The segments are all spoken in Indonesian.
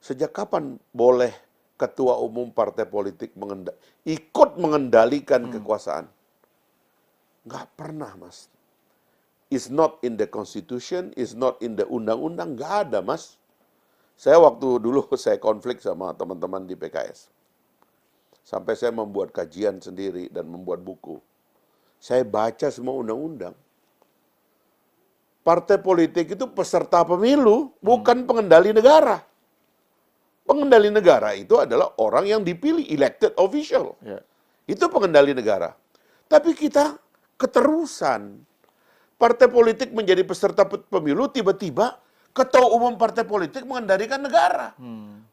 Sejak kapan boleh ketua umum partai politik ikut mengendalikan kekuasaan? Nggak pernah, Mas. It's not in the constitution, it's not in the undang-undang, nggak ada, Mas. Saya waktu dulu saya konflik sama teman-teman di PKS. Sampai saya membuat kajian sendiri dan membuat buku. Saya baca semua undang-undang. Partai politik itu peserta pemilu, bukan pengendali negara. Pengendali negara itu adalah orang yang dipilih, elected official. Ya. Itu pengendali negara. Tapi kita keterusan. Partai politik menjadi peserta pemilu, tiba-tiba ketua umum partai politik mengendalikan negara.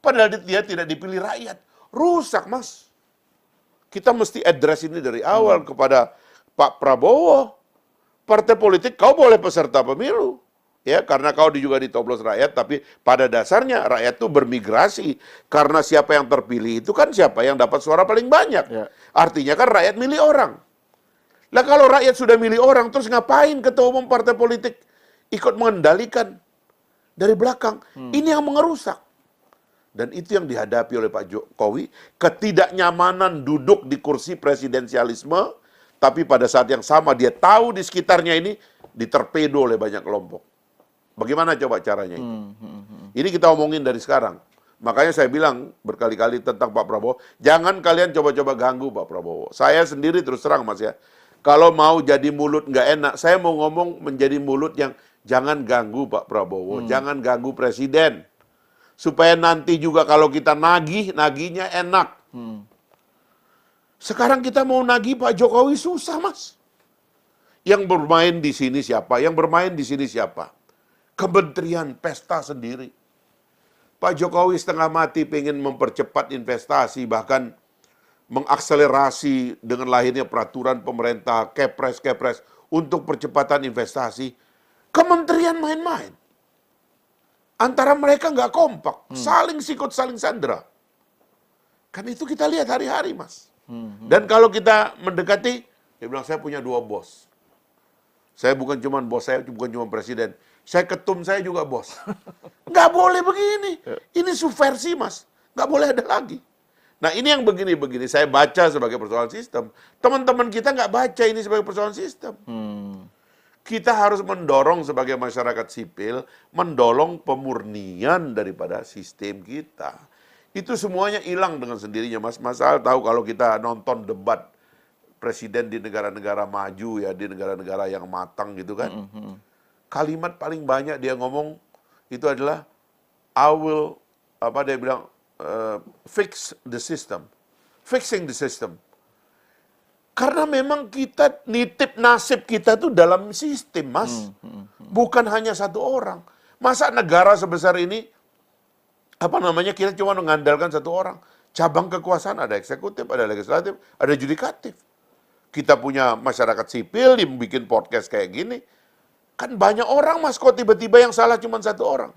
Padahal dia tidak dipilih rakyat. Rusak, Mas. Kita mesti address ini dari awal kepada Pak Prabowo. Partai politik, kau boleh peserta pemilu. Ya, karena kau juga ditoblos rakyat, tapi pada dasarnya rakyat itu bermigrasi. Karena siapa yang terpilih itu kan siapa yang dapat suara paling banyak. Ya. Artinya kan rakyat milih orang. Lah kalau rakyat sudah milih orang, terus ngapain ketua umum partai politik ikut mengendalikan dari belakang? Ini yang mengerusak. Dan itu yang dihadapi oleh Pak Jokowi, ketidaknyamanan duduk di kursi presidensialisme, tapi pada saat yang sama dia tahu di sekitarnya ini diterpedo oleh banyak kelompok. Bagaimana coba caranya itu? Ini kita omongin dari sekarang. Makanya saya bilang berkali-kali tentang Pak Prabowo, jangan kalian coba-coba ganggu Pak Prabowo. Saya sendiri terus terang, Mas, ya. Kalau mau jadi mulut nggak enak, saya mau ngomong menjadi mulut yang jangan ganggu Pak Prabowo, jangan ganggu Presiden. Supaya nanti juga kalau kita nagihnya enak. Sekarang kita mau nagih Pak Jokowi susah, Mas. Yang bermain di sini siapa? Yang bermain di sini siapa? Kementerian pesta sendiri. Pak Jokowi setengah mati pengen mempercepat investasi, bahkan mengakselerasi dengan lahirnya peraturan pemerintah, kepres untuk percepatan investasi. Kementerian main-main. Antara mereka nggak kompak, saling sikut, saling sandera. Kan itu kita lihat hari-hari, Mas. Dan kalau kita mendekati, dia bilang saya punya 2 bos. Saya bukan cuma bos, saya bukan cuma presiden. Saya ketum, saya juga bos. Nggak boleh begini. Ini subversi, Mas. Nggak boleh ada lagi. Nah, ini yang begini-begini. Saya baca sebagai persoalan sistem. Teman-teman kita nggak baca ini sebagai persoalan sistem. Kita harus mendorong sebagai masyarakat sipil, mendorong pemurnian daripada sistem kita. Itu semuanya hilang dengan sendirinya, Mas. Mas Al tahu kalau kita nonton debat presiden di negara-negara maju, ya, di negara-negara yang matang gitu kan. Kalimat paling banyak dia ngomong itu adalah I will, dia bilang, fix the system. Fixing the system. Karena memang kita nitip nasib kita tuh dalam sistem, Mas. Bukan hanya satu orang. Masa negara sebesar ini, kita cuma mengandalkan satu orang. Cabang kekuasaan ada eksekutif, ada legislatif, ada judikatif. Kita punya masyarakat sipil yang bikin podcast kayak gini. Kan banyak orang, Mas, kok tiba-tiba yang salah cuma satu orang.